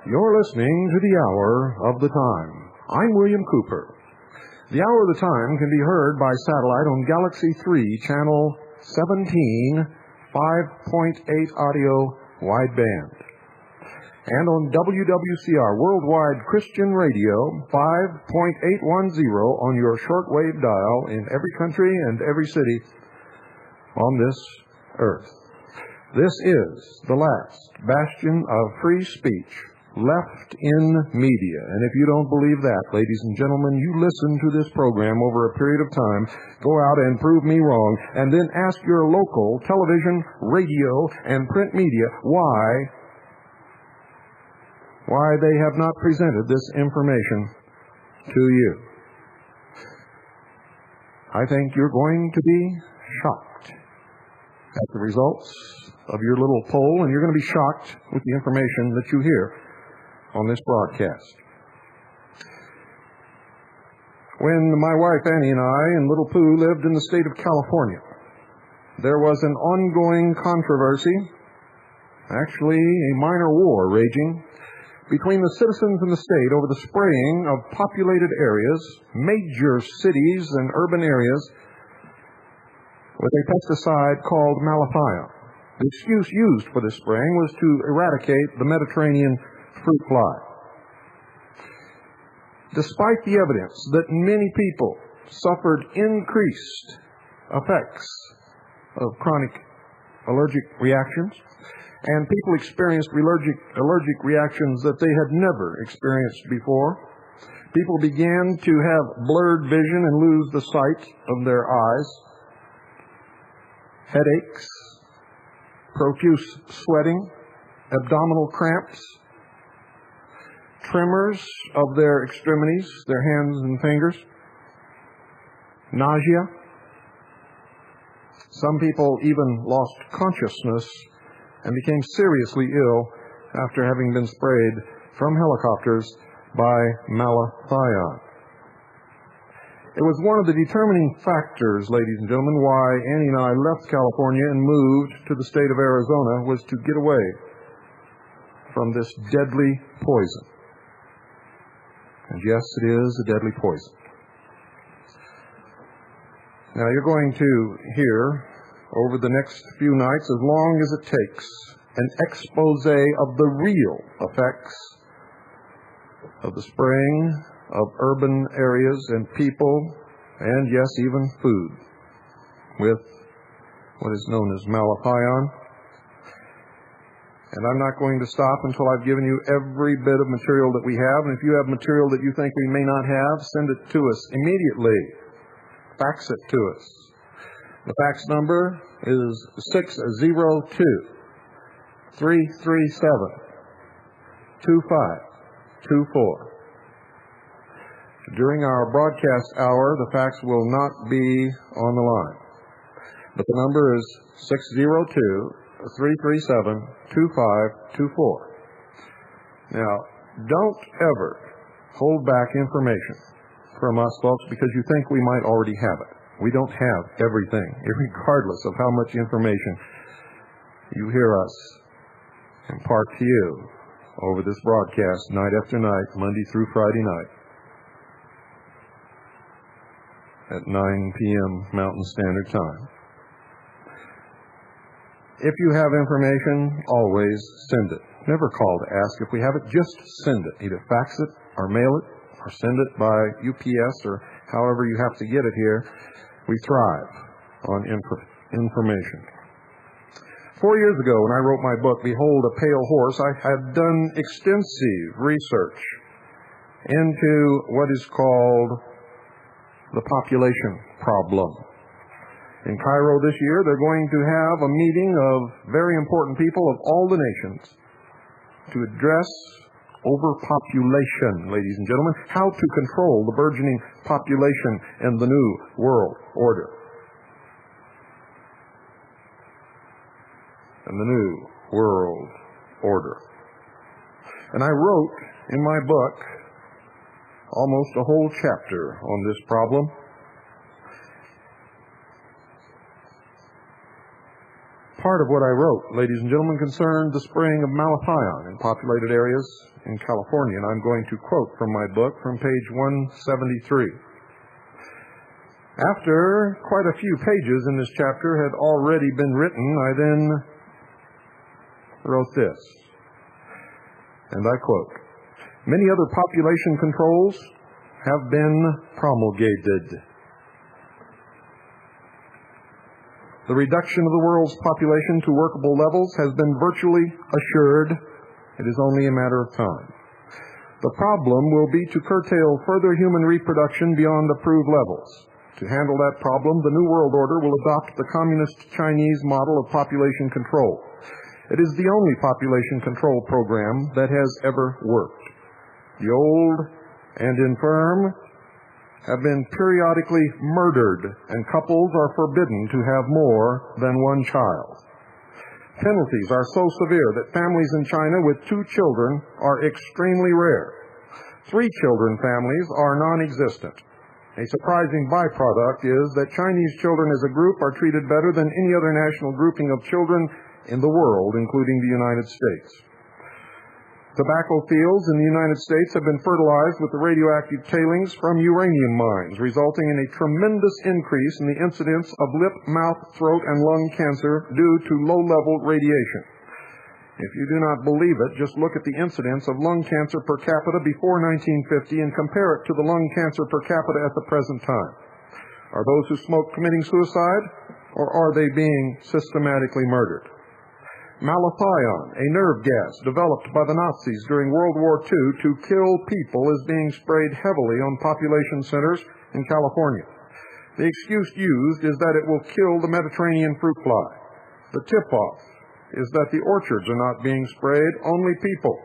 You're listening to the Hour of the Time. I'm William Cooper. The Hour of the Time can be heard by satellite on Galaxy 3, Channel 17, 5.8 audio wideband. And on WWCR Worldwide Christian Radio, 5.810 on your shortwave dial in every country and every city on this earth. This is the last bastion of free speech left in media. And if you don't believe that, ladies and gentlemen, you listen to this program over a period of time, go out and prove me wrong, and then ask your local television, radio, and print media why they have not presented this information to you. I think you're going to be shocked at the results of your little poll, and you're going to be shocked with the information that you hear on this broadcast. When my wife Annie and I and little Pooh lived in the state of California, there was an ongoing controversy, actually a minor war raging, between the citizens in the state over the spraying of populated areas, major cities and urban areas, with a pesticide called Malathion. The excuse used for this spraying was to eradicate the Mediterranean fruit fly. Despite the evidence that many people suffered increased effects of chronic allergic reactions, and people experienced allergic reactions that they had never experienced before, people began to have blurred vision and lose the sight of their eyes, headaches, profuse sweating, abdominal cramps, tremors of their extremities, their hands and fingers, nausea. Some people even lost consciousness and became seriously ill after having been sprayed from helicopters by Malathion. It was one of the determining factors, ladies and gentlemen, why Annie and I left California and moved to the state of Arizona, was to get away from this deadly poison. And yes, it is a deadly poison. Now, you're going to hear over the next few nights, as long as it takes, an expose of the real effects of the spraying of urban areas and people, and yes, even food, with what is known as Malathion. And I'm not going to stop until I've given you every bit of material that we have. And if you have material that you think we may not have, send it to us immediately. Fax it to us. The fax number is 602-337-2524. During our broadcast hour, the fax will not be on the line. But the number is 602-337-2524. Now, don't ever hold back information from us, folks, because you think we might already have it. We don't have everything, regardless of how much information you hear us impart to you over this broadcast night after night, Monday through Friday night, at 9 p.m. Mountain Standard Time. If you have information, always send it. Never call to ask if we have it. Just send it. Either fax it or mail it or send it by UPS or however you have to get it here. We thrive on information. 4 years ago, when I wrote my book, Behold a Pale Horse, I had done extensive research into what is called the population problem. In Cairo this year, they're going to have a meeting of very important people of all the nations to address overpopulation, ladies and gentlemen, how to control the burgeoning population in the New World Order. And the New World Order. And I wrote in my book almost a whole chapter on this problem. Part of what I wrote, ladies and gentlemen, concerned the spraying of Malathion in populated areas in California, and I'm going to quote from my book from page 173. After quite a few pages in this chapter had already been written, I then wrote this, and I quote, "Many other population controls have been promulgated. The reduction of the world's population to workable levels has been virtually assured. It is only a matter of time. The problem will be to curtail further human reproduction beyond approved levels. To handle that problem, the New World Order will adopt the communist Chinese model of population control. It is the only population control program that has ever worked. The old and infirm have been periodically murdered, and couples are forbidden to have more than one child. Penalties are so severe that families in China with 2 children are extremely rare. 3 children families are non-existent. A surprising byproduct is that Chinese children as a group are treated better than any other national grouping of children in the world, including the United States. Tobacco fields in the United States have been fertilized with the radioactive tailings from uranium mines, resulting in a tremendous increase in the incidence of lip, mouth, throat, and lung cancer due to low-level radiation. If you do not believe it, just look at the incidence of lung cancer per capita before 1950 and compare it to the lung cancer per capita at the present time. Are those who smoke committing suicide, or are they being systematically murdered? Malathion, a nerve gas developed by the Nazis during World War II to kill people, is being sprayed heavily on population centers in California. The excuse used is that it will kill the Mediterranean fruit fly. The tip-off is that the orchards are not being sprayed, only people.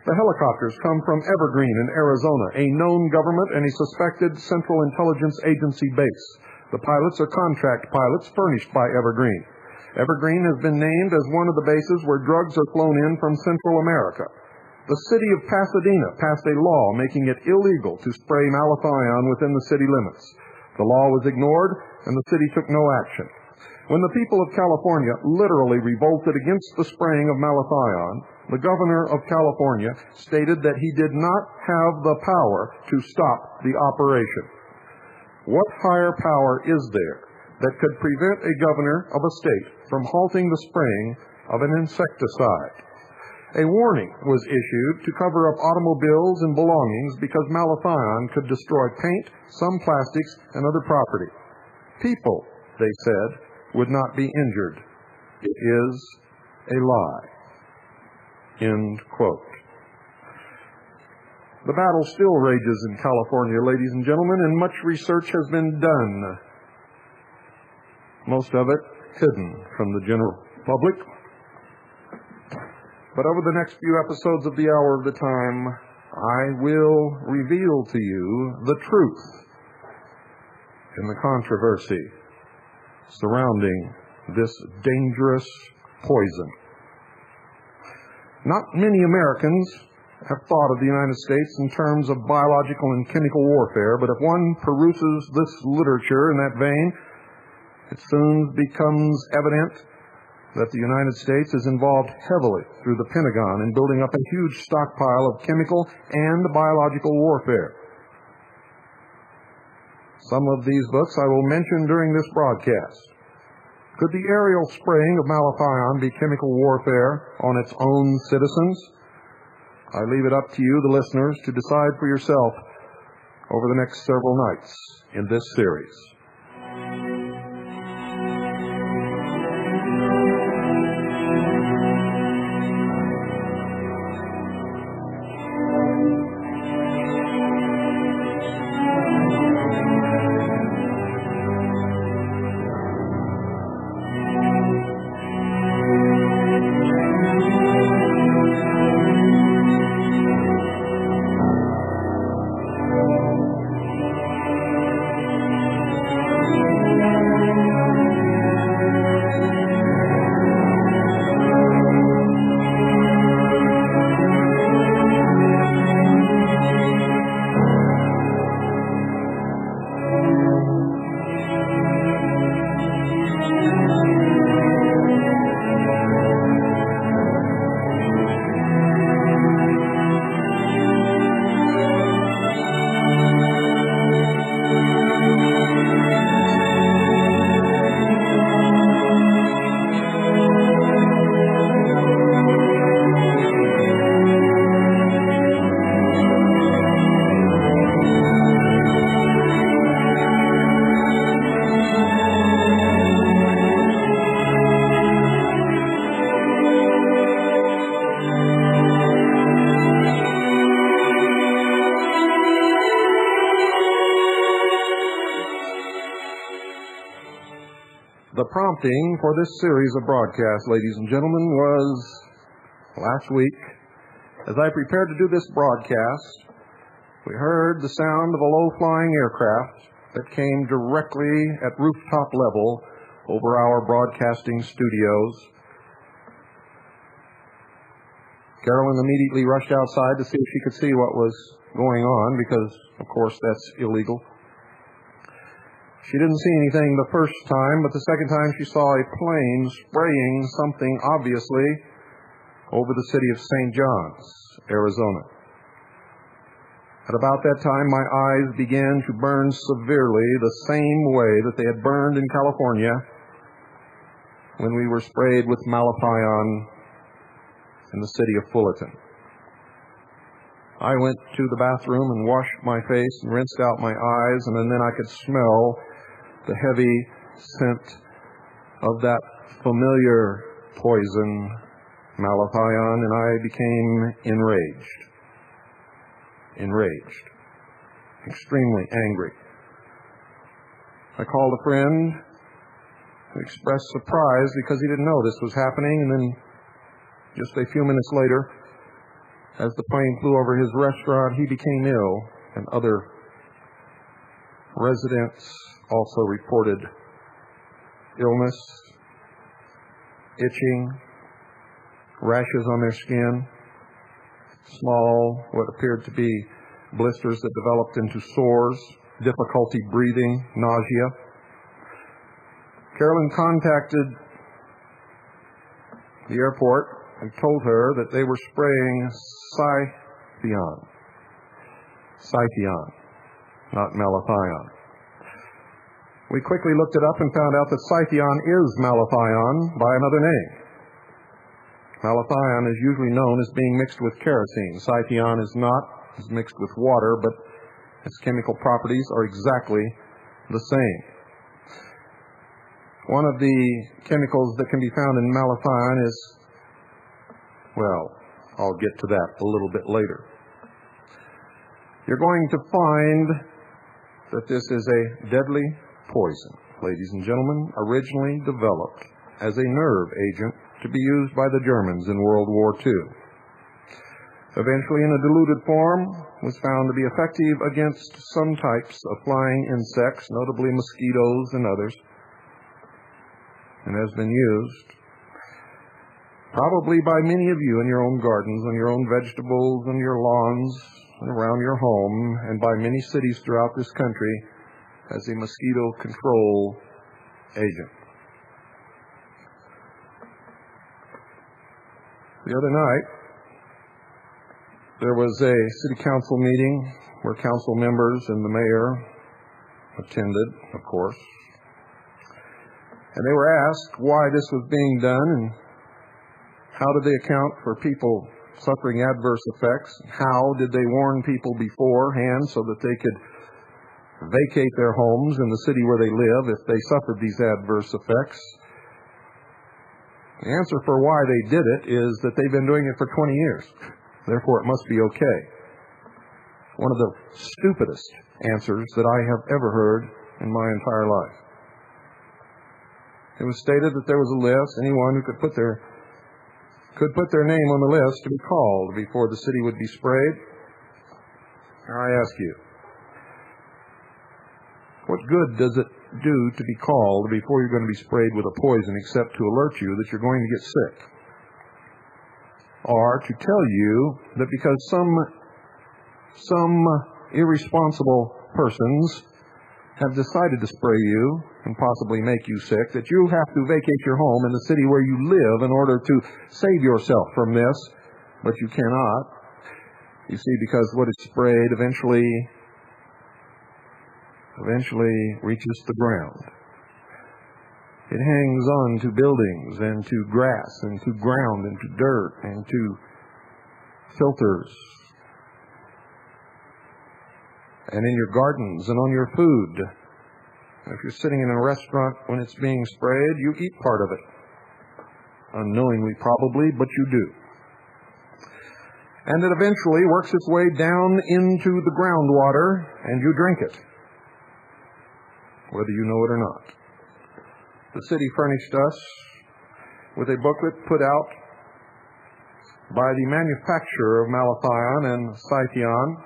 The helicopters come from Evergreen in Arizona, a known government and a suspected Central Intelligence Agency base. The pilots are contract pilots furnished by Evergreen. Evergreen has been named as one of the bases where drugs are flown in from Central America. The city of Pasadena passed a law making it illegal to spray Malathion within the city limits. The law was ignored, and the city took no action. When the people of California literally revolted against the spraying of Malathion, the governor of California stated that he did not have the power to stop the operation. What higher power is there that could prevent a governor of a state from halting the spraying of an insecticide? A warning was issued to cover up automobiles and belongings because Malathion could destroy paint, some plastics, and other property. People, they said, would not be injured. It is a lie. End quote. The battle still rages in California, ladies and gentlemen, and much research has been done. Most of it hidden from the general public. But over the next few episodes of The Hour of the Time, I will reveal to you the truth in the controversy surrounding this dangerous poison. Not many Americans have thought of the United States in terms of biological and chemical warfare, but if one peruses this literature in that vein, it soon becomes evident that the United States is involved heavily through the Pentagon in building up a huge stockpile of chemical and biological warfare. Some of these books I will mention during this broadcast. Could the aerial spraying of Malathion be chemical warfare on its own citizens? I leave it up to you, the listeners, to decide for yourself, over the next several nights in this series. The prompting for this series of broadcasts, ladies and gentlemen, was last week. As I prepared to do this broadcast, we heard the sound of a low-flying aircraft that came directly at rooftop level over our broadcasting studios. Carolyn immediately rushed outside to see if she could see what was going on, because, of course, that's illegal. She didn't see anything the first time, but the second time she saw a plane spraying something obviously over the city of St. John's, Arizona. At about that time, my eyes began to burn severely the same way that they had burned in California when we were sprayed with Malathion in the city of Fullerton. I went to the bathroom and washed my face and rinsed out my eyes, and then I could smell the heavy scent of that familiar poison, Malathion, and I became enraged, extremely angry. I called a friend who expressed surprise because he didn't know this was happening, and then just a few minutes later, as the plane flew over his restaurant, he became ill, and other residents also reported illness, itching, rashes on their skin, small, what appeared to be blisters that developed into sores, difficulty breathing, nausea. Carolyn contacted the airport and told her that they were spraying Malathion, not Malathion. We quickly looked it up and found out that Malathion is Malathion by another name. Malathion is usually known as being mixed with kerosene. Malathion is not. It's mixed with water, but its chemical properties are exactly the same. One of the chemicals that can be found in Malathion is, well, I'll get to that a little bit later. You're going to find that this is a deadly poison, ladies and gentlemen, originally developed as a nerve agent to be used by the Germans in World War II. Eventually, in a diluted form, was found to be effective against some types of flying insects, notably mosquitoes and others, and has been used probably by many of you in your own gardens, on your own vegetables, on your lawns, and around your home, and by many cities throughout this country as a mosquito control agent. The other night, there was a city council meeting where council members and the mayor attended, of course. And they were asked why this was being done and how did they account for people suffering adverse effects. How did they warn people beforehand so that they could vacate their homes in the city where they live if they suffered these adverse effects? The answer for why they did it is that they've been doing it for 20 years. Therefore, it must be okay. One of the stupidest answers that I have ever heard in my entire life. It was stated that there was a list. Anyone who could put their name on the list to be called before the city would be sprayed. Now I ask you, what good does it do to be called before you're going to be sprayed with a poison except to alert you that you're going to get sick? Or to tell you that because some irresponsible persons have decided to spray you and possibly make you sick, that you have to vacate your home in the city where you live in order to save yourself from this, but you cannot. You see, because what is sprayed eventually reaches the ground. It hangs on to buildings and to grass and to ground and to dirt and to filters and in your gardens and on your food. If you're sitting in a restaurant when it's being sprayed, you eat part of it. Unknowingly probably, but you do. And it eventually works its way down into the groundwater and you drink it, whether you know it or not. The city furnished us with a booklet put out by the manufacturer of Malathion and Malathion.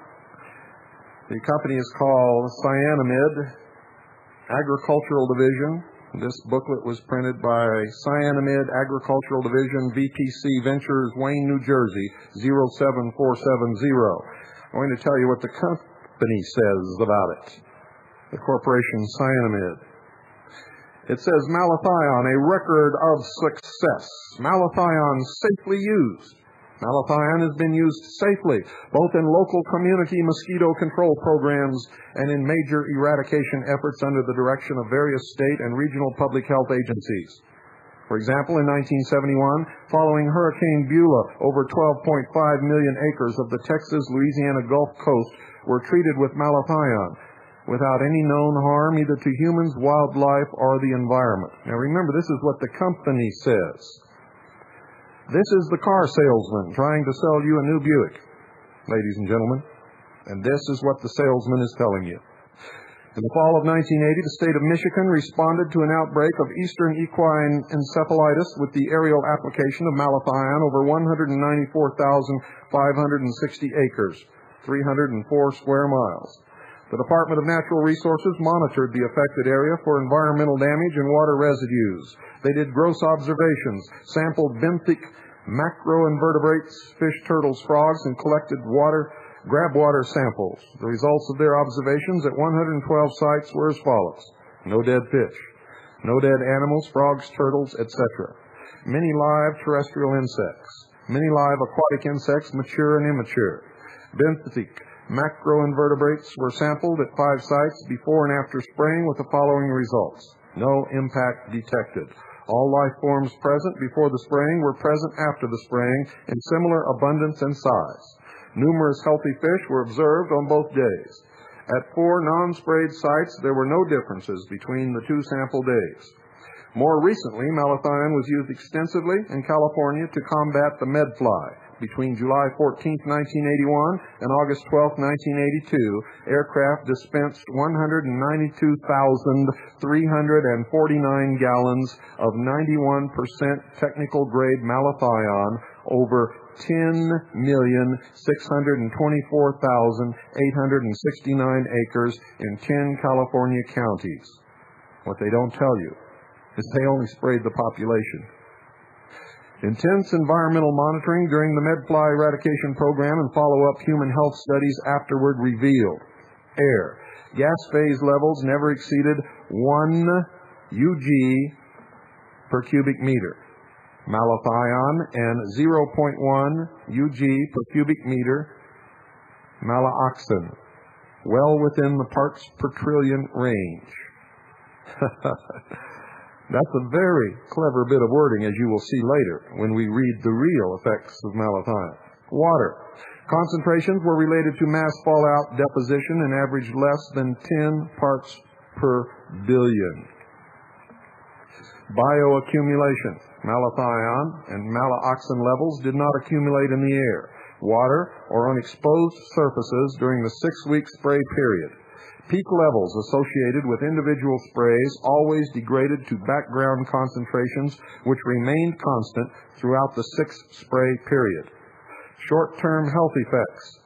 The company is called Cyanamid Agricultural Division. This booklet was printed by Cyanamid Agricultural Division, VPC Ventures, Wayne, New Jersey, 07470. I'm going to tell you what the company says about it. The corporation Cyanamid. It says, Malathion, a record of success. Malathion safely used. Malathion has been used safely, both in local community mosquito control programs and in major eradication efforts under the direction of various state and regional public health agencies. For example, in 1971, following Hurricane Beulah, over 12.5 million acres of the Texas-Louisiana Gulf Coast were treated with Malathion, without any known harm either to humans, wildlife, or the environment. Now remember, this is what the company says. This is the car salesman trying to sell you a new Buick, ladies and gentlemen. And this is what the salesman is telling you. In the fall of 1980, the state of Michigan responded to an outbreak of eastern equine encephalitis with the aerial application of Malathion over 194,560 acres, 304 square miles. The Department of Natural Resources monitored the affected area for environmental damage and water residues. They did gross observations, sampled benthic macroinvertebrates, fish, turtles, frogs, and collected grab water samples. The results of their observations at 112 sites were as follows. No dead fish, no dead animals, frogs, turtles, etc. Many live terrestrial insects, many live aquatic insects, mature and immature. Benthic macroinvertebrates were sampled at 5 sites before and after spraying with the following results. No impact detected. All life forms present before the spraying were present after the spraying in similar abundance and size. Numerous healthy fish were observed on both days. At 4 non-sprayed sites, there were no differences between the 2 sample days. More recently, Malathion was used extensively in California to combat the medfly. Between July 14, 1981 and August 12, 1982, aircraft dispensed 192,349 gallons of 91% technical grade Malathion over 10,624,869 acres in 10 California counties. What they don't tell you is they only sprayed the population. Intense environmental monitoring during the medfly eradication program and follow-up human health studies afterward revealed air. Gas phase levels never exceeded 1 UG per cubic meter. Malathion and 0.1 UG per cubic meter Malathion, well within the parts per trillion range. That's a very clever bit of wording, as you will see later when we read the real effects of Malathion. Water. Concentrations were related to mass fallout deposition and averaged less than 10 parts per billion. Bioaccumulation. Malathion and malatoxin levels did not accumulate in the air, water, or on exposed surfaces during the 6-week spray period. Peak levels associated with individual sprays always degraded to background concentrations which remained constant throughout the 6-spray period. Short-term health effects.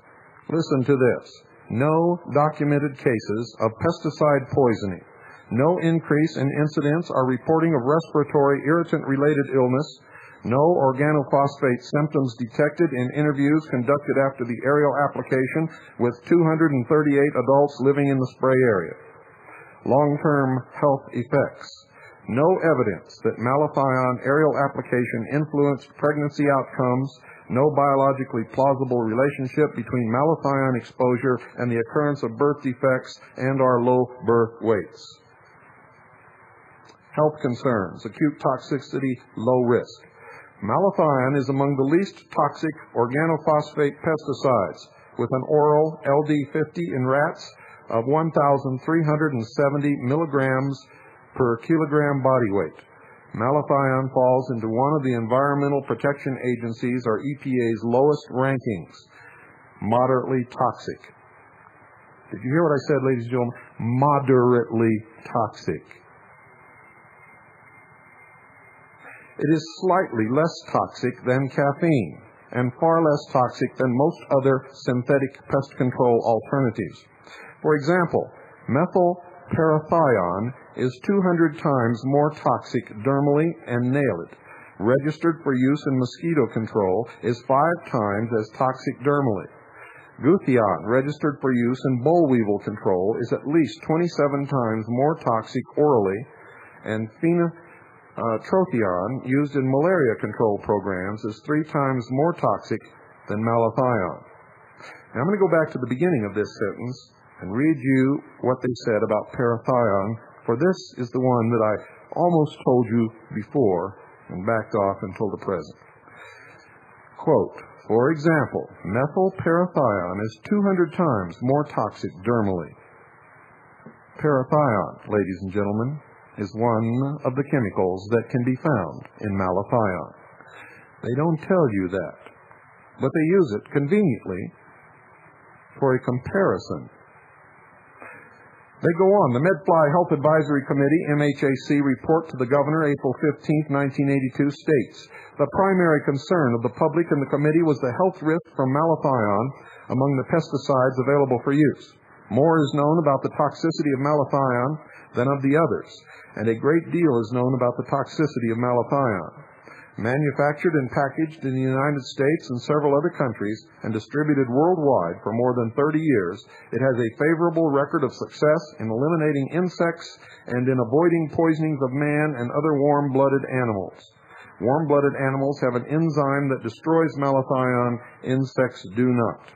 Listen to this. No documented cases of pesticide poisoning. No increase in incidence or reporting of respiratory irritant-related illness. No organophosphate symptoms detected in interviews conducted after the aerial application with 238 adults living in the spray area. Long-term health effects. No evidence that Malathion aerial application influenced pregnancy outcomes. No biologically plausible relationship between Malathion exposure and the occurrence of birth defects and/or low birth weights. Health concerns. Acute toxicity, low risk. Malathion is among the least toxic organophosphate pesticides, with an oral LD50 in rats of 1,370 milligrams per kilogram body weight. Malathion falls into one of the Environmental Protection Agency's, or EPA's, lowest rankings, moderately toxic. Did you hear what I said, ladies and gentlemen? Moderately toxic. It is slightly less toxic than caffeine and far less toxic than most other synthetic pest control alternatives. For example, methylparathion is 200 times more toxic dermally and nailed. Registered for use in mosquito control is 5 times as toxic dermally. Guthion, registered for use in boll weevil control, is at least 27 times more toxic orally, and Trophion, used in malaria control programs, is 3 times more toxic than Malathion. Now I'm going to go back to the beginning of this sentence and read you what they said about parathion, for this is the one that I almost told you before and backed off until the present. Quote, for example, methylparathion is 200 times more toxic dermally. Parathion, ladies and gentlemen, is one of the chemicals that can be found in Malathion. They don't tell you that, but they use it conveniently for a comparison. They go on. The MedFly Health Advisory Committee, MHAC, report to the Governor, April 15, 1982, states, the primary concern of the public and the committee was the health risk from Malathion among the pesticides available for use. More is known about the toxicity of Malathion than of the others, and a great deal is known about the toxicity of Malathion. Manufactured and packaged in the United States and several other countries and distributed worldwide for more than 30 years, it has a favorable record of success in eliminating insects and in avoiding poisonings of man and other warm-blooded animals. Warm-blooded animals have an enzyme that destroys Malathion. Insects do not.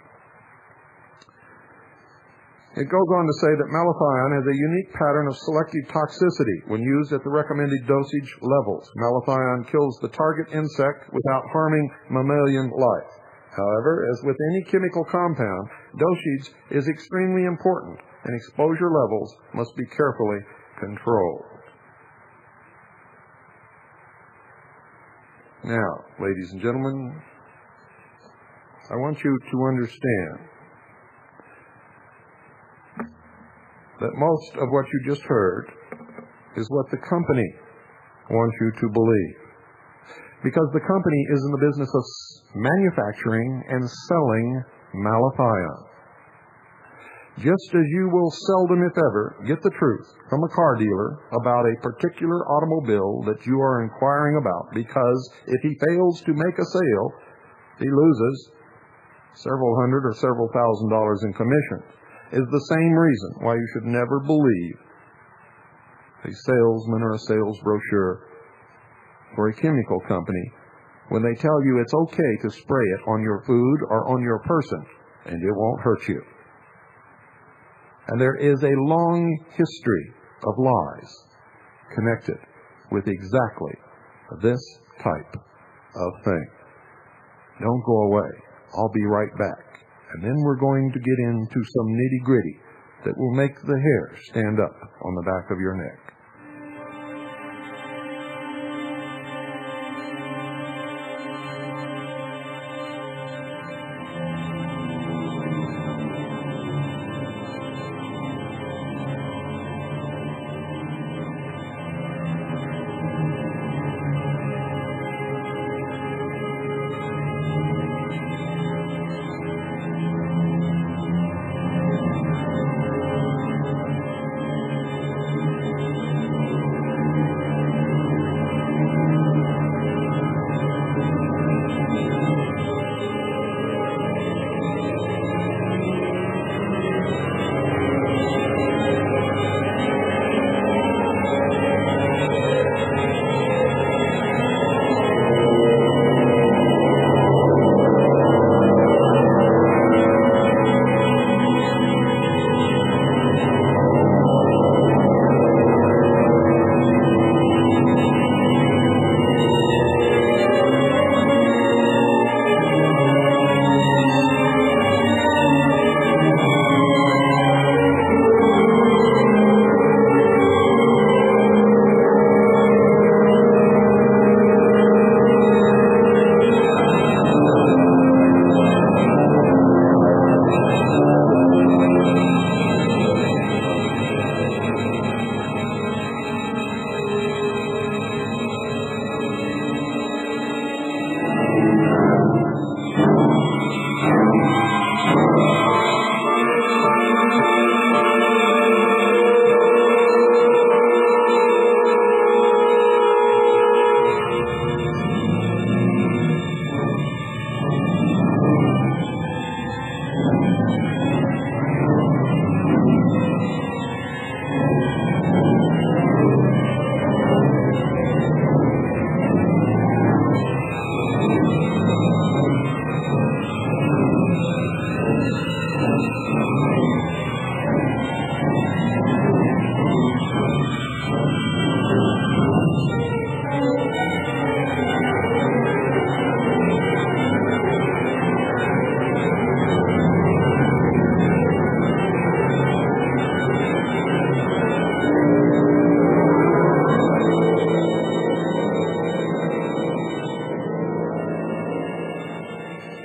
It goes on to say that Malathion has a unique pattern of selective toxicity when used at the recommended dosage levels. Malathion kills the target insect without harming mammalian life. However, as with any chemical compound, dosage is extremely important, and exposure levels must be carefully controlled. Now, ladies and gentlemen, I want you to understand that most of what you just heard is what the company wants you to believe. Because the company is in the business of manufacturing and selling Malathion. Just as you will seldom, if ever, get the truth from a car dealer about a particular automobile that you are inquiring about, because if he fails to make a sale, he loses several hundred or several $1,000s in commission, is the same reason why you should never believe a salesman or a sales brochure for a chemical company when they tell you it's okay to spray it on your food or on your person and it won't hurt you. And there is a long history of lies connected with exactly this type of thing. Don't go away. I'll be right back. And then we're going to get into some nitty-gritty that will make the hair stand up on the back of your neck.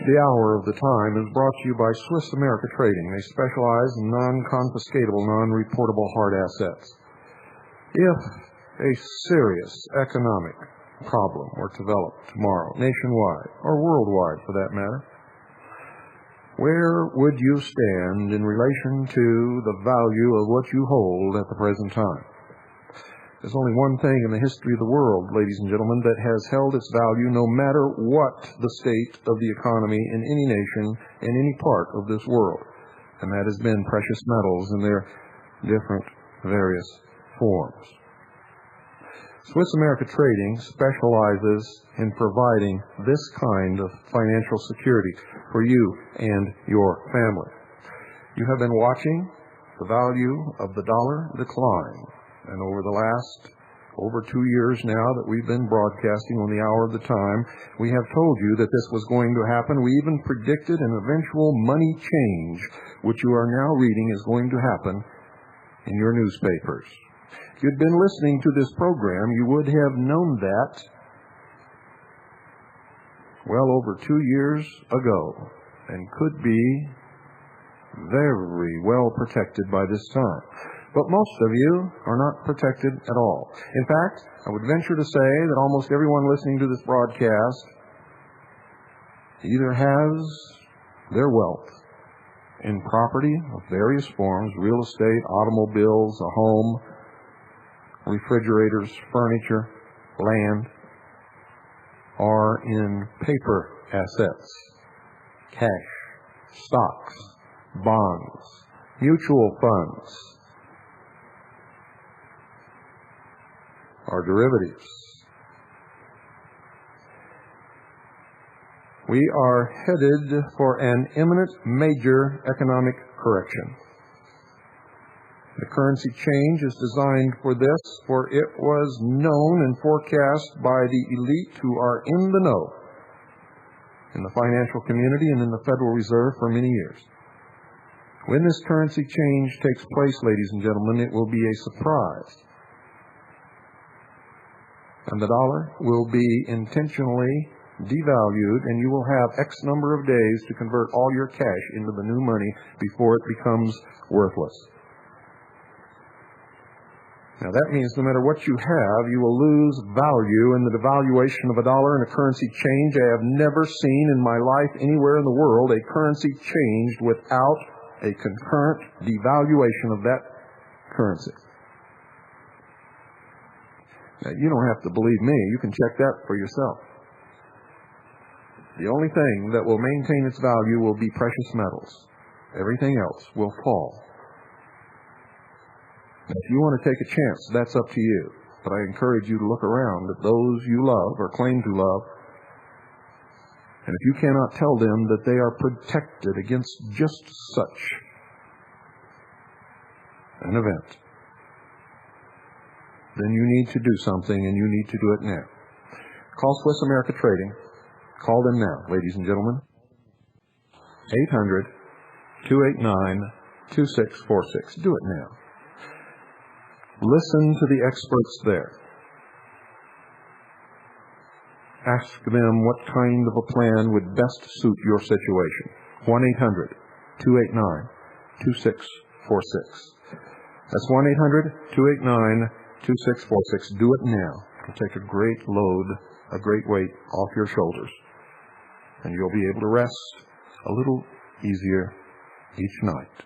The Hour of the Time is brought to you by Swiss America Trading. They specialize in non-confiscatable, non-reportable hard assets. If a serious economic problem were to develop tomorrow, nationwide, or worldwide for that matter, where would you stand in relation to the value of what you hold at the present time? There's only one thing in the history of the world, ladies and gentlemen, that has held its value no matter what the state of the economy in any nation, in any part of this world. And that has been precious metals in their different various forms. Swiss America Trading specializes in providing this kind of financial security for you and your family. You have been watching the value of the dollar decline. And over the last over 2 years now that we've been broadcasting on the Hour of the Time, we have told you that this was going to happen. We even predicted an eventual money change, which you are now reading is going to happen in your newspapers. If you'd been listening to this program, you would have known that well over 2 years ago, and could be very well protected by this time. But most of you are not protected at all. In fact, I would venture to say that almost everyone listening to this broadcast either has their wealth in property of various forms, real estate, automobiles, a home, refrigerators, furniture, land, or in paper assets, cash, stocks, bonds, mutual funds, or derivatives. We are headed for an imminent major economic correction. The currency change is designed for this, for it was known and forecast by the elite who are in the know in the financial community and in the Federal Reserve for many years. When this currency change takes place, ladies and gentlemen, it will be a surprise. And the dollar will be intentionally devalued, and you will have X number of days to convert all your cash into the new money before it becomes worthless. Now that means no matter what you have, you will lose value in the devaluation of a dollar and a currency change. I have never seen in my life anywhere in the world a currency changed without a concurrent devaluation of that currency. Now, you don't have to believe me. You can check that for yourself. The only thing that will maintain its value will be precious metals. Everything else will fall. If you want to take a chance, that's up to you. But I encourage you to look around at those you love or claim to love. And if you cannot tell them that they are protected against just such an event, then you need to do something, and you need to do it now. Call Swiss America Trading. Call them now, ladies and gentlemen. 800-289-2646. Do it now. Listen to the experts there. Ask them what kind of a plan would best suit your situation. 1-800-289-2646. That's 1-800-289-2646. Do it now. It'll take a great load, a great weight off your shoulders. And you'll be able to rest a little easier each night.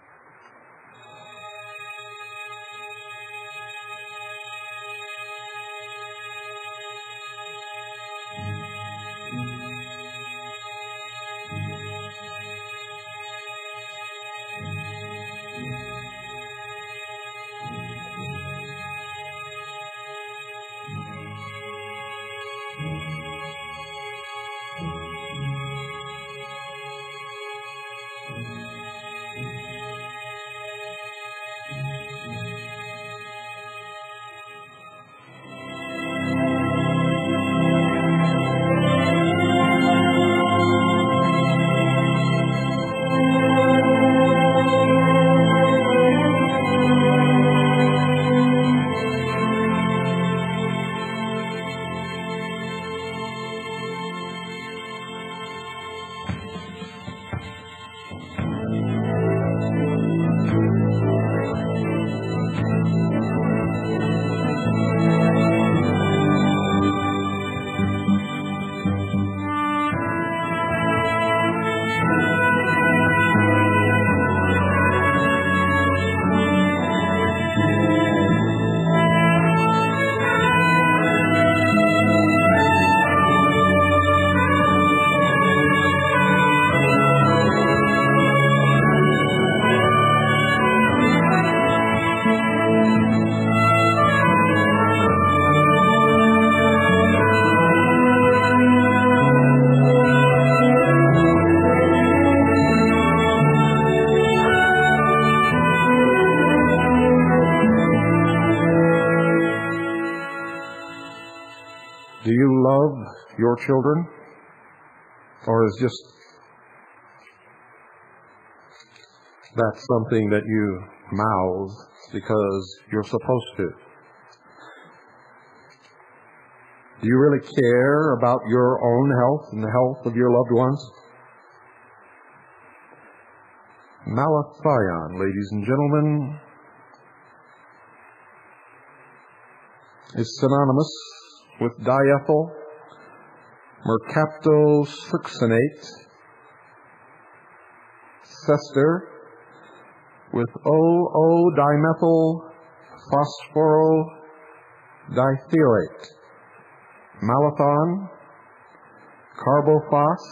Do you love your children? Or is just that something that you mouth because you're supposed to? Do you really care about your own health and the health of your loved ones? Malathion, ladies and gentlemen, is synonymous with diethyl mercaptosuccinate, Cester, with OO-dimethyl phosphorodithiolate, Malathion, carbophos,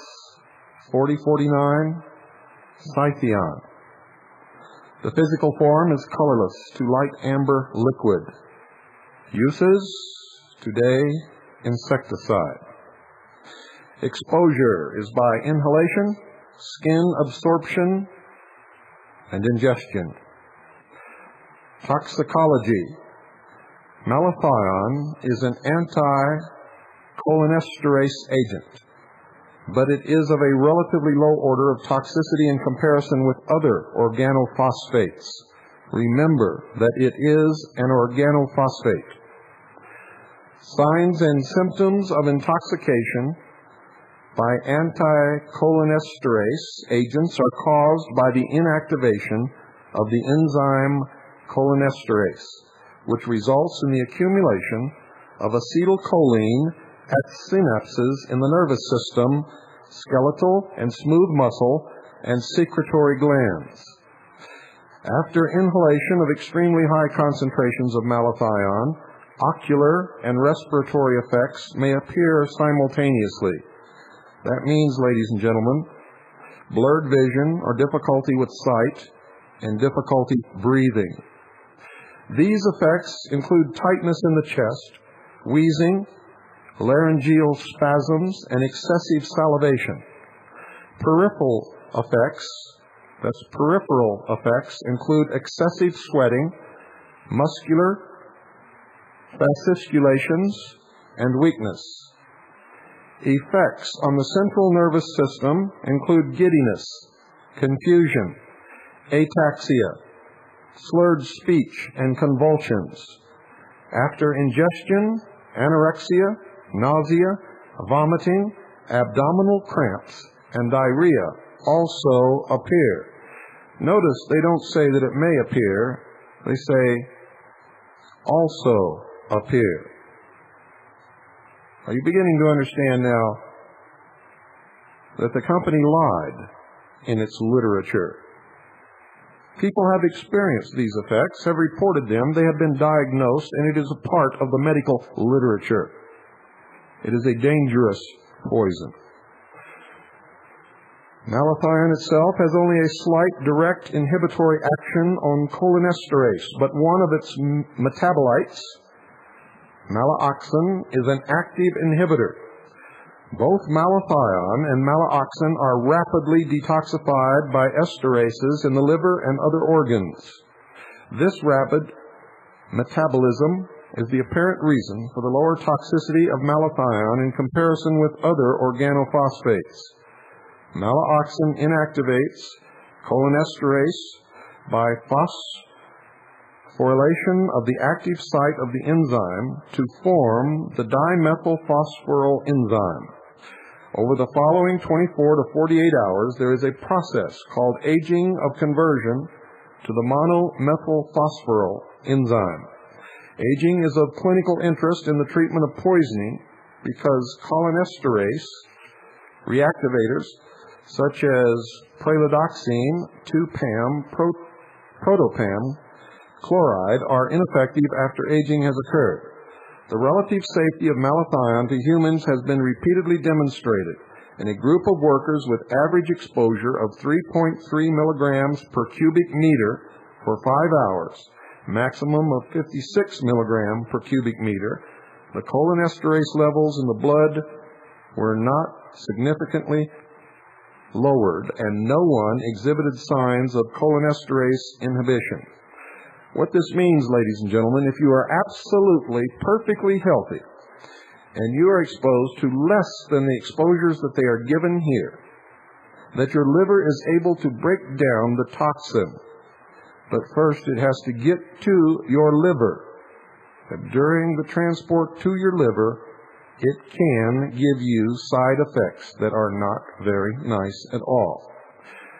4049, Scythion. The physical form is colorless to light amber liquid. Uses: today, insecticide. Exposure is by inhalation, skin absorption, and ingestion. Toxicology: Malathion is an anti-cholinesterase agent. but it is of a relatively low order of toxicity in comparison with other organophosphates. Remember that it is an organophosphate. Signs and symptoms of intoxication by anticholinesterase agents are caused by the inactivation of the enzyme cholinesterase, which results in the accumulation of acetylcholine at synapses in the nervous system, skeletal and smooth muscle, and secretory glands. After inhalation of extremely high concentrations of malathion, ocular and respiratory effects may appear simultaneously. That means, ladies and gentlemen, blurred vision or difficulty with sight and difficulty breathing. These effects include tightness in the chest, wheezing, laryngeal spasms, and excessive salivation. Peripheral effects include excessive sweating, muscular fasciculations, and weakness. Effects on the central nervous system include giddiness, confusion, ataxia, slurred speech, and convulsions. After ingestion, anorexia, nausea, vomiting, abdominal cramps, and diarrhea also appear. Notice they don't say that it may appear, they say also appear. Are you beginning to understand now that the company lied in its literature? People have experienced these effects, have reported them, they have been diagnosed, and it is a part of the medical literature. It is a dangerous poison. Malathion itself has only a slight direct inhibitory action on cholinesterase, but one of its metabolites, Malathion, is an active inhibitor. Both malathion and Malathion are rapidly detoxified by esterases in the liver and other organs. This rapid metabolism is the apparent reason for the lower toxicity of malathion in comparison with other organophosphates. Malathion inactivates cholinesterase by phosphorylation of the active site of the enzyme to form the dimethylphosphoryl enzyme. Over the following 24 to 48 hours, there is a process called aging of conversion to the monomethylphosphoryl enzyme. Aging is of clinical interest in the treatment of poisoning because cholinesterase reactivators such as pralidoxime, 2-PAM, protopam, chloride are ineffective after aging has occurred. The relative safety of malathion to humans has been repeatedly demonstrated in a group of workers with average exposure of 3.3 milligrams per cubic meter for 5 hours, maximum of 56 milligrams per cubic meter. The cholinesterase levels in the blood were not significantly lowered, and no one exhibited signs of cholinesterase inhibition. What this means, ladies and gentlemen, if you are absolutely perfectly healthy and you are exposed to less than the exposures that they are given here, that your liver is able to break down the toxin. But first it has to get to your liver. And during the transport to your liver, it can give you side effects that are not very nice at all.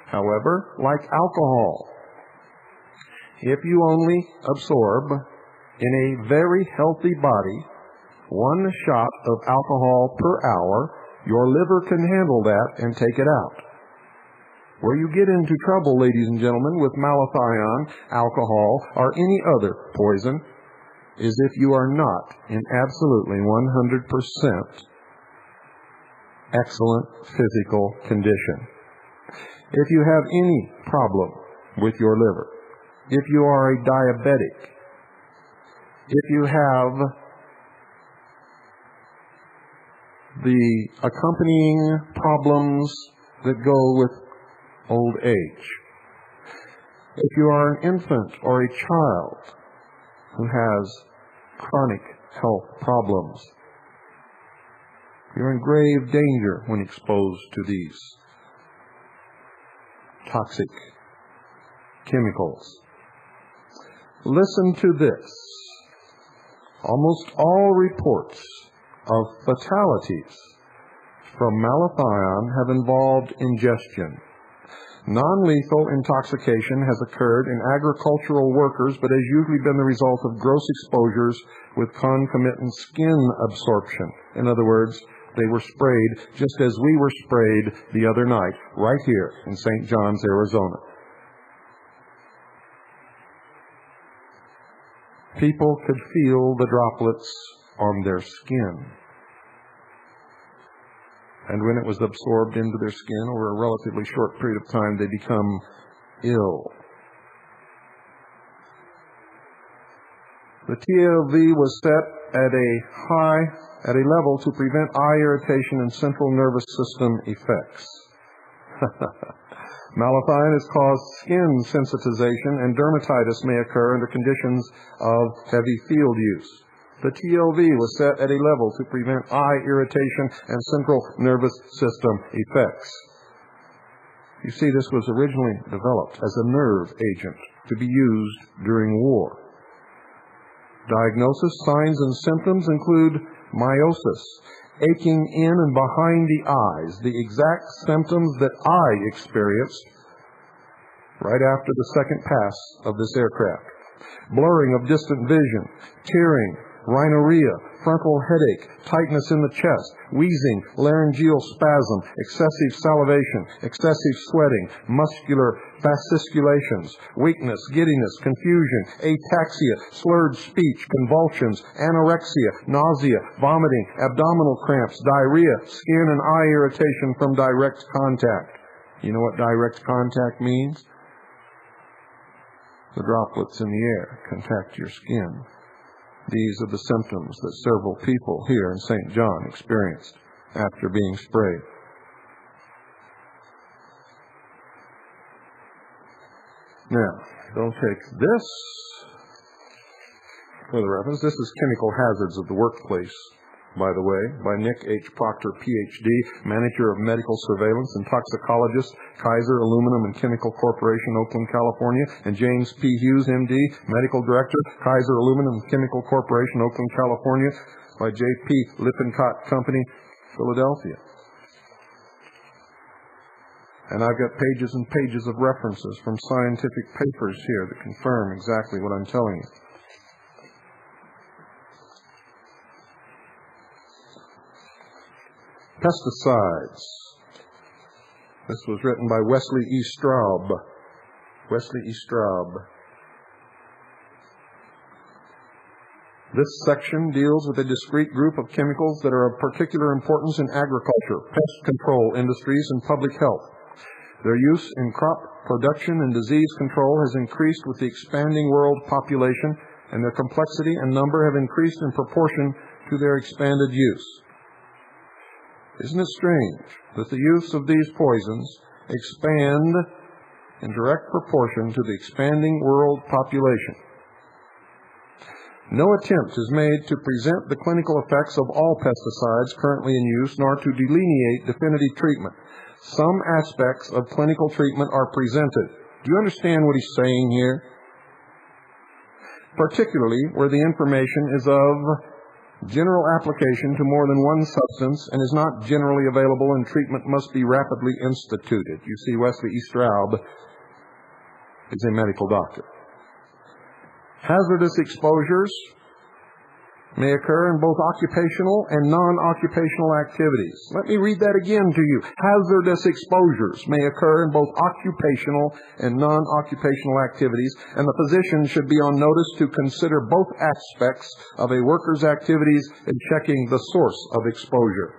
However, like alcohol, if you only absorb in a very healthy body 1 shot of alcohol per hour, your liver can handle that and take it out. Where you get into trouble, ladies and gentlemen, with malathion, alcohol, or any other poison is if you are not in absolutely 100% excellent physical condition. If you have any problem with your liver, if you are a diabetic, if you have the accompanying problems that go with old age, if you are an infant or a child who has chronic health problems, You're in grave danger when exposed to these toxic chemicals. Listen to this. Almost all reports of fatalities from Malathion have involved ingestion. Non-lethal intoxication has occurred in agricultural workers, but has usually been the result of gross exposures with concomitant skin absorption. In other words, they were sprayed just as we were sprayed the other night, right here in St. John's, Arizona. People could feel the droplets on their skin. And when it was absorbed into their skin over a relatively short period of time, they become ill. The TLV was set at a level to prevent eye irritation and central nervous system effects. Malathion has caused skin sensitization, and dermatitis may occur under conditions of heavy field use. The TLV was set at a level to prevent eye irritation and central nervous system effects. You see, this was originally developed as a nerve agent to be used during war. Diagnosis, signs, and symptoms include miosis, aching in and behind the eyes, the exact symptoms that I experienced right after the second pass of this aircraft. Blurring of distant vision, tearing, rhinorrhea, frontal headache, tightness in the chest, wheezing, laryngeal spasm, excessive salivation, excessive sweating, muscular fasciculations, weakness, giddiness, confusion, ataxia, slurred speech, convulsions, anorexia, nausea, vomiting, abdominal cramps, diarrhea, skin and eye irritation from direct contact. You know what direct contact means? The droplets in the air contact your skin. These are the symptoms that several people here in St. John experienced after being sprayed. Now, don't take this for the reference. This is Chemical Hazards of the Workplace, by the way, by Nick H. Proctor, Ph.D., Manager of Medical Surveillance and Toxicologist, Kaiser Aluminum and Chemical Corporation, Oakland, California, and James P. Hughes, M.D., Medical Director, Kaiser Aluminum and Chemical Corporation, Oakland, California, by J.P. Lippincott Company, Philadelphia. And I've got pages and pages of references from scientific papers here that confirm exactly what I'm telling you. Pesticides. This was written by Wesley E. Straub. Wesley E. Straub. This section deals with a discrete group of chemicals that are of particular importance in agriculture, pest control industries, and public health. Their use in crop production and disease control has increased with the expanding world population, and their complexity and number have increased in proportion to their expanded use. Isn't it strange that the use of these poisons expand in direct proportion to the expanding world population? No attempt is made to present the clinical effects of all pesticides currently in use, nor to delineate definitive treatment. Some aspects of clinical treatment are presented. Do you understand what he's saying here? Particularly where the information is of general application to more than one substance and is not generally available, and treatment must be rapidly instituted. You see, Wesley E. Straub is a medical doctor. Hazardous exposures may occur in both occupational and non-occupational activities. Let me read that again to you. Hazardous exposures may occur in both occupational and non-occupational activities, and the physician should be on notice to consider both aspects of a worker's activities in checking the source of exposure.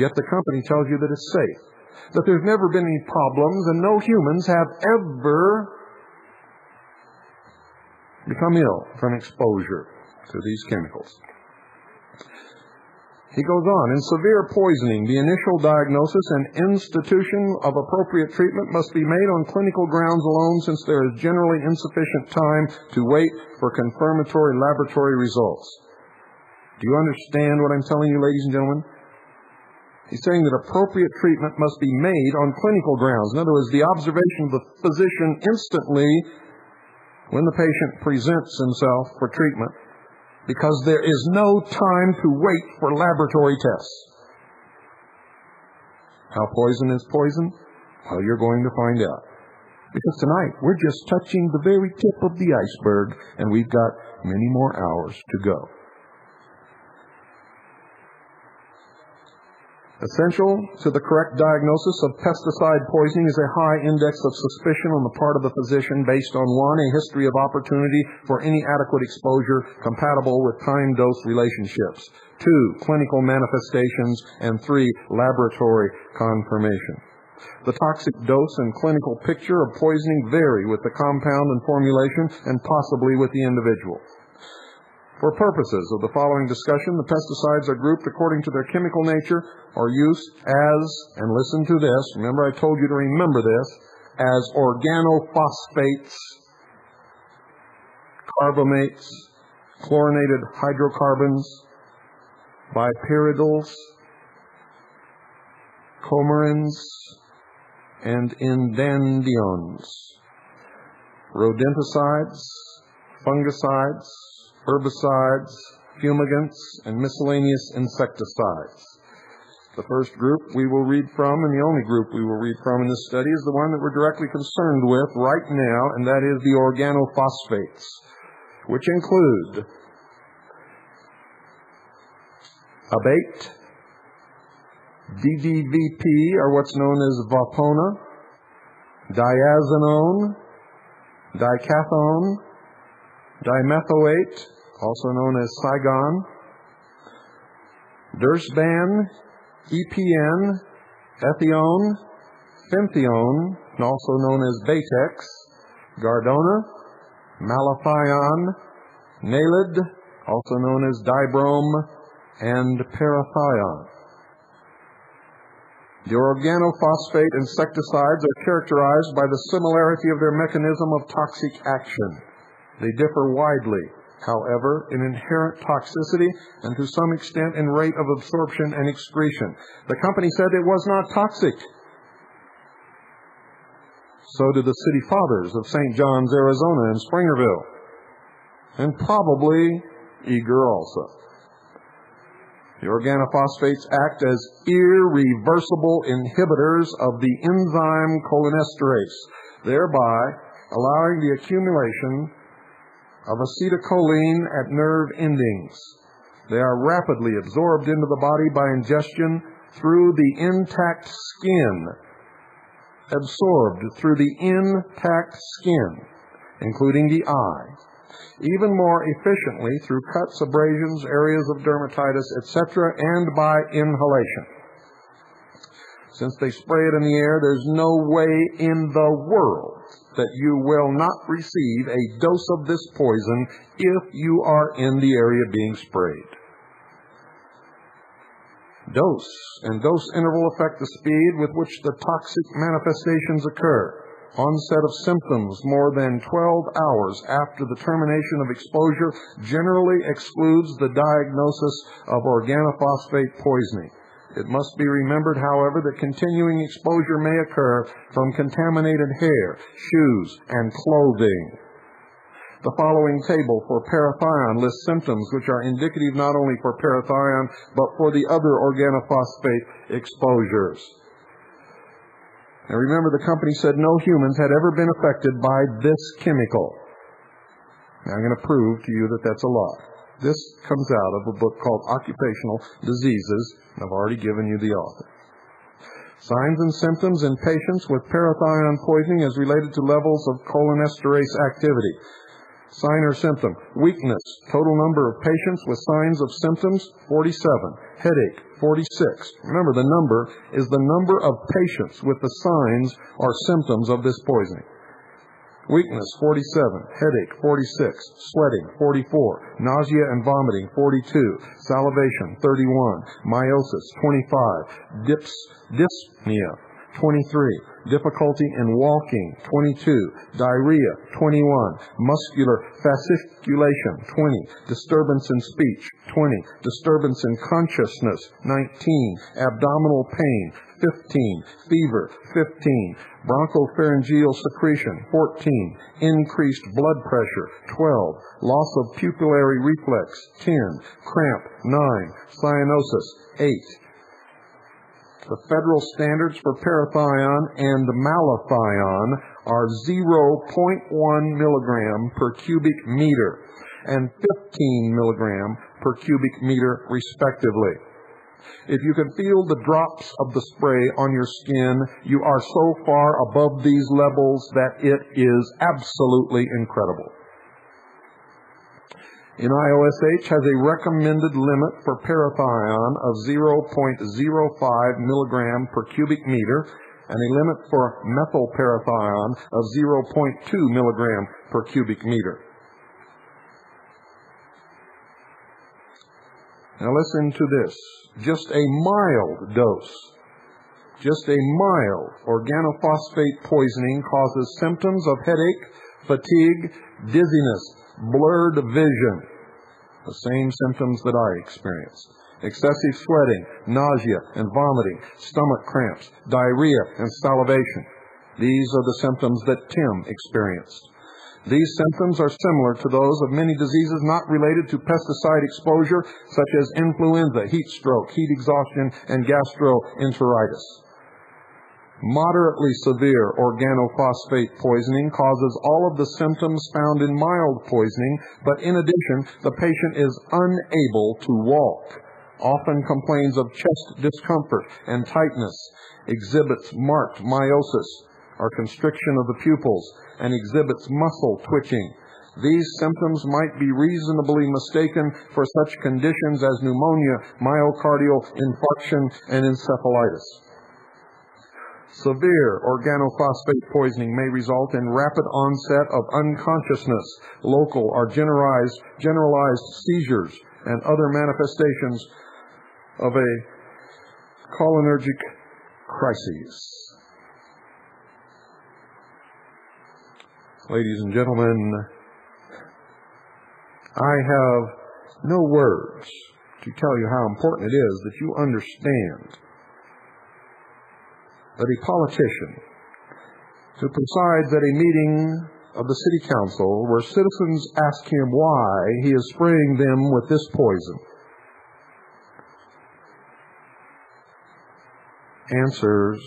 Yet the company tells you that it's safe, that there's never been any problems, and no humans have ever become ill from exposure to these chemicals. He goes on, in severe poisoning, the initial diagnosis and institution of appropriate treatment must be made on clinical grounds alone, since there is generally insufficient time to wait for confirmatory laboratory results. Do you understand what I'm telling you, ladies and gentlemen? He's saying that appropriate treatment must be made on clinical grounds. In other words, the observation of the physician instantly when the patient presents himself for treatment, because there is no time to wait for laboratory tests. How poison is poison? Well, you're going to find out. Because tonight, we're just touching the very tip of the iceberg, and we've got many more hours to go. Essential to the correct diagnosis of pesticide poisoning is a high index of suspicion on the part of the physician based on 1, a history of opportunity for any adequate exposure compatible with time-dose relationships, 2, clinical manifestations, and 3, laboratory confirmation. The toxic dose and clinical picture of poisoning vary with the compound and formulation and possibly with the individual. For purposes of the following discussion, the pesticides are grouped according to their chemical nature or use as, and listen to this, remember I told you to remember this, as organophosphates, carbamates, chlorinated hydrocarbons, bipyridyls, coumarins, and indendions, rodenticides, fungicides, herbicides, fumigants, and miscellaneous insecticides. The first group we will read from, and the only group we will read from in this study, is the one that we're directly concerned with right now, and that is the organophosphates, which include abate, DDVP, or what's known as vapona, diazonone, dicathone, dimethoate, also known as Saigon, Dursban, EPN, ethione, phentheone, also known as Batex, Gardona, Malathion, Nalid, also known as Dibrome, and Parathion. The organophosphate insecticides are characterized by the similarity of their mechanism of toxic action. They differ widely, however, in inherent toxicity and to some extent in rate of absorption and excretion. The company said it was not toxic. So did the city fathers of St. John's, Arizona, and Springerville, and probably Eager also. The organophosphates act as irreversible inhibitors of the enzyme cholinesterase, thereby allowing the accumulation of acetylcholine at nerve endings. They are rapidly absorbed into the body by ingestion through the intact skin. Absorbed through the intact skin, including the eye. Even more efficiently through cuts, abrasions, areas of dermatitis, etc., and by inhalation. Since they spray it in the air, there's no way in the world that you will not receive a dose of this poison if you are in the area being sprayed. Dose and dose interval affect the speed with which the toxic manifestations occur. Onset of symptoms more than 12 hours after the termination of exposure generally excludes the diagnosis of organophosphate poisoning. It must be remembered, however, that continuing exposure may occur from contaminated hair, shoes, and clothing. The following table for parathion lists symptoms which are indicative not only for parathion, but for the other organophosphate exposures. Now remember, the company said no humans had ever been affected by this chemical. Now I'm going to prove to you that that's a lie. This comes out of a book called Occupational Diseases. I've already given you the author. Signs and symptoms in patients with parathion poisoning as related to levels of cholinesterase activity. Sign or symptom: weakness. Total number of patients with signs of symptoms, 47. Headache, 46. Remember, the number is the number of patients with the signs or symptoms of this poisoning. Weakness, 47. Headache, 46. Sweating, 44. Nausea and vomiting, 42. Salivation, 31. Meiosis, 25. Dyspnea, 23. Difficulty in walking, 22. Diarrhea, 21. Muscular fasciculation, 20. Disturbance in speech, 20. Disturbance in consciousness, 19. Abdominal pain, 15. Fever, 15. Bronchopharyngeal secretion, 14. Increased blood pressure, 12. Loss of pupillary reflex, 10. Cramp, 9. Cyanosis, 8. The federal standards for parathion and malathion are 0.1 milligram per cubic meter and 15 milligram per cubic meter, respectively. If you can feel the drops of the spray on your skin, you are so far above these levels that it is absolutely incredible. NIOSH has a recommended limit for parathion of 0.05 milligram per cubic meter and a limit for methylparathion of 0.2 milligram per cubic meter. Now listen to this. Just a mild dose, just a mild organophosphate poisoning causes symptoms of headache, fatigue, dizziness, blurred vision, the same symptoms that I experienced. Excessive sweating, nausea and vomiting, stomach cramps, diarrhea and salivation. These are the symptoms that Tim experienced. These symptoms are similar to those of many diseases not related to pesticide exposure, such as influenza, heat stroke, heat exhaustion, and gastroenteritis. Moderately severe organophosphate poisoning causes all of the symptoms found in mild poisoning, but in addition, the patient is unable to walk, often complains of chest discomfort and tightness, exhibits marked miosis, or constriction of the pupils, and exhibits muscle twitching. These symptoms might be reasonably mistaken for such conditions as pneumonia, myocardial infarction, and encephalitis. Severe organophosphate poisoning may result in rapid onset of unconsciousness, local or generalized seizures, and other manifestations of a cholinergic crisis. Ladies and gentlemen, I have no words to tell you how important it is that you understand that a politician who presides at a meeting of the city council where citizens ask him why he is spraying them with this poison answers,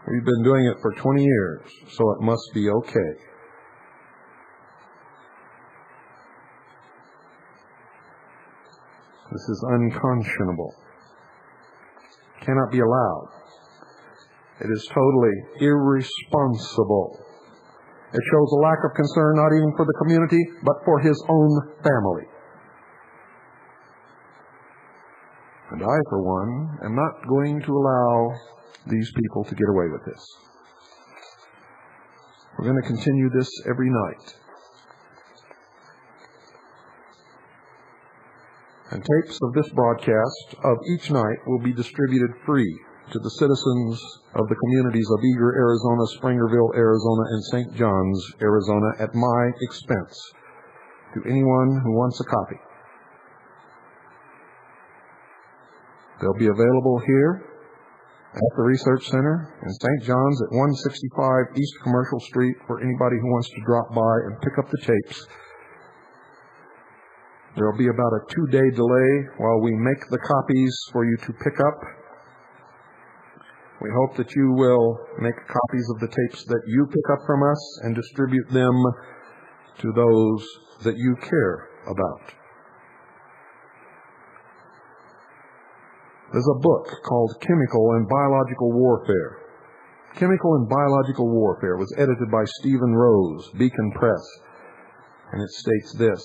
"We've been doing it for 20 years, so it must be okay." This is unconscionable. Cannot be allowed. It is totally irresponsible. It shows a lack of concern not even for the community, but for his own family. And I, for one, am not going to allow these people to get away with this. We're going to continue this every night. And tapes of this broadcast of each night will be distributed free to the citizens of the communities of Eager, Arizona, Springerville, Arizona, and St. John's, Arizona, at my expense, to anyone who wants a copy. They'll be available here at the Research Center in St. John's at 165 East Commercial Street for anybody who wants to drop by and pick up the tapes. There will be about a 2-day delay while we make the copies for you to pick up. We hope that you will make copies of the tapes that you pick up from us and distribute them to those that you care about. There's a book called Chemical and Biological Warfare. Chemical and Biological Warfare was edited by Stephen Rose, Beacon Press, and it states this: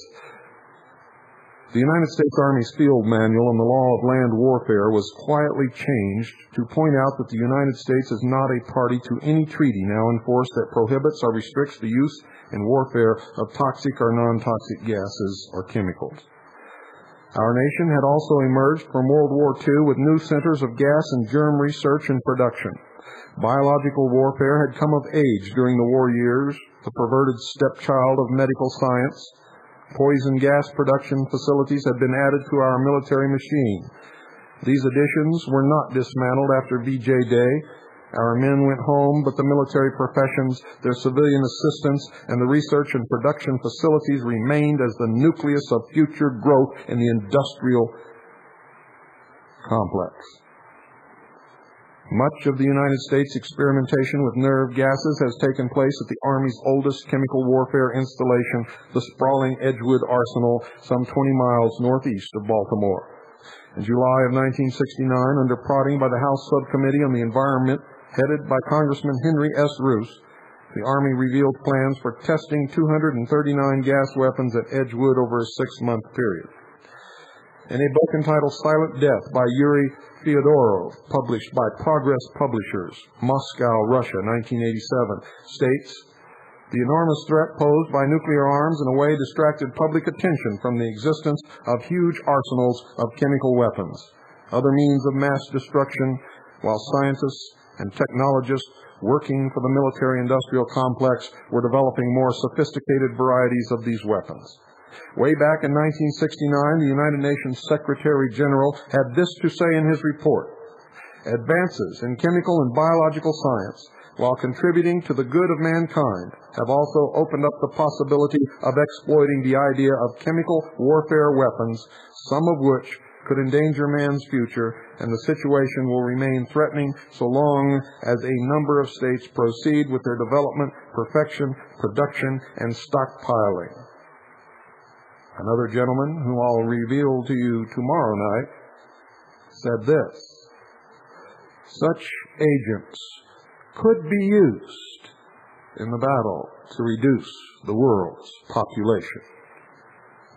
the United States Army's Field Manual on the Law of Land Warfare was quietly changed to point out that the United States is not a party to any treaty now in force that prohibits or restricts the use in warfare of toxic or non-toxic gases or chemicals. Our nation had also emerged from World War II with new centers of gas and germ research and production. Biological warfare had come of age during the war years, the perverted stepchild of medical science. Poison gas production facilities had been added to our military machine. These additions were not dismantled after VJ Day. Our men went home, but the military professions, their civilian assistance, and the research and production facilities remained as the nucleus of future growth in the industrial complex. Much of the United States experimentation with nerve gases has taken place at the Army's oldest chemical warfare installation, the sprawling Edgewood Arsenal, some 20 miles northeast of Baltimore. In July of 1969, under prodding by the House Subcommittee on the Environment, headed by Congressman Henry S. Roos, the Army revealed plans for testing 239 gas weapons at Edgewood over a 6-month period. In a book entitled Silent Death by Yuri Fyodorov, published by Progress Publishers, Moscow, Russia, 1987, states, the enormous threat posed by nuclear arms in a way distracted public attention from the existence of huge arsenals of chemical weapons, other means of mass destruction, while scientists and technologists working for the military-industrial complex were developing more sophisticated varieties of these weapons. Way back in 1969, the United Nations Secretary General had this to say in his report: advances in chemical and biological science, while contributing to the good of mankind, have also opened up the possibility of exploiting the idea of chemical warfare weapons, some of which could endanger man's future, and the situation will remain threatening so long as a number of states proceed with their development, perfection, production, and stockpiling. Another gentleman, whom I'll reveal to you tomorrow night, said this: such agents could be used in the battle to reduce the world's population.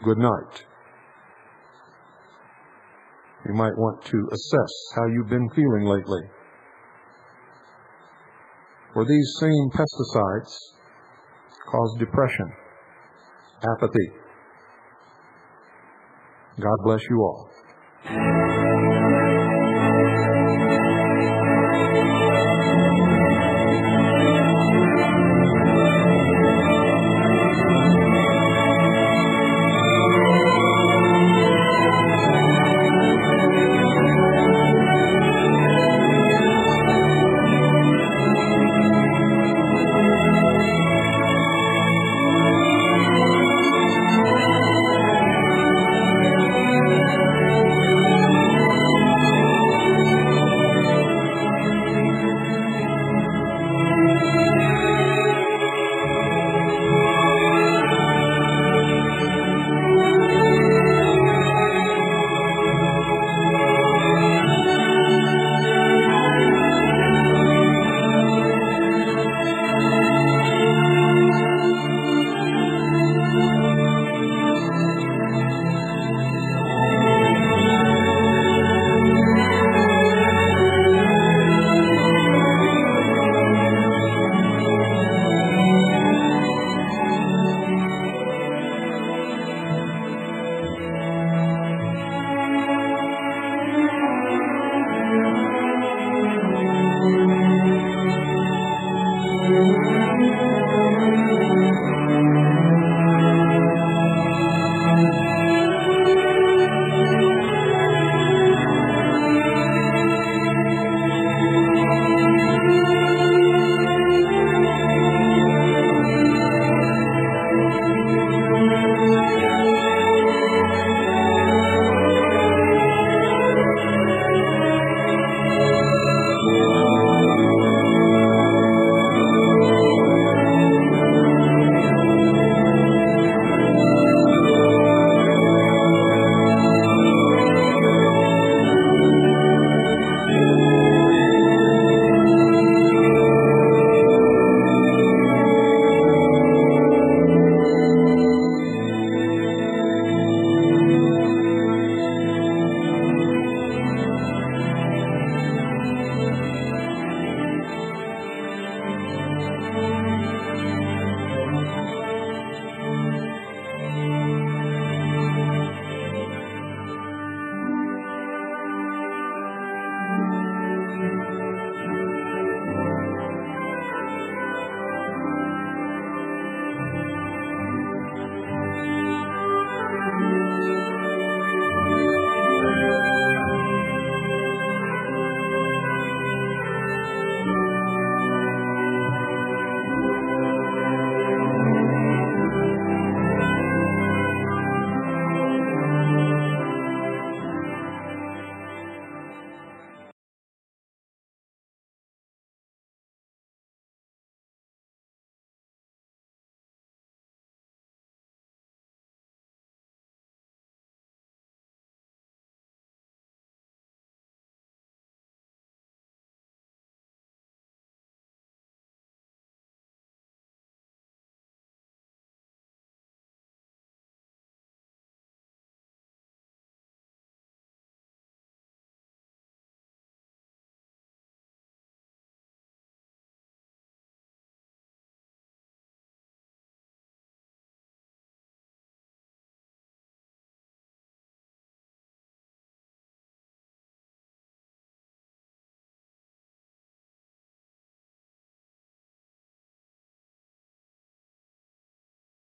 Good night. You might want to assess how you've been feeling lately. For these same pesticides cause depression, apathy. God bless you all.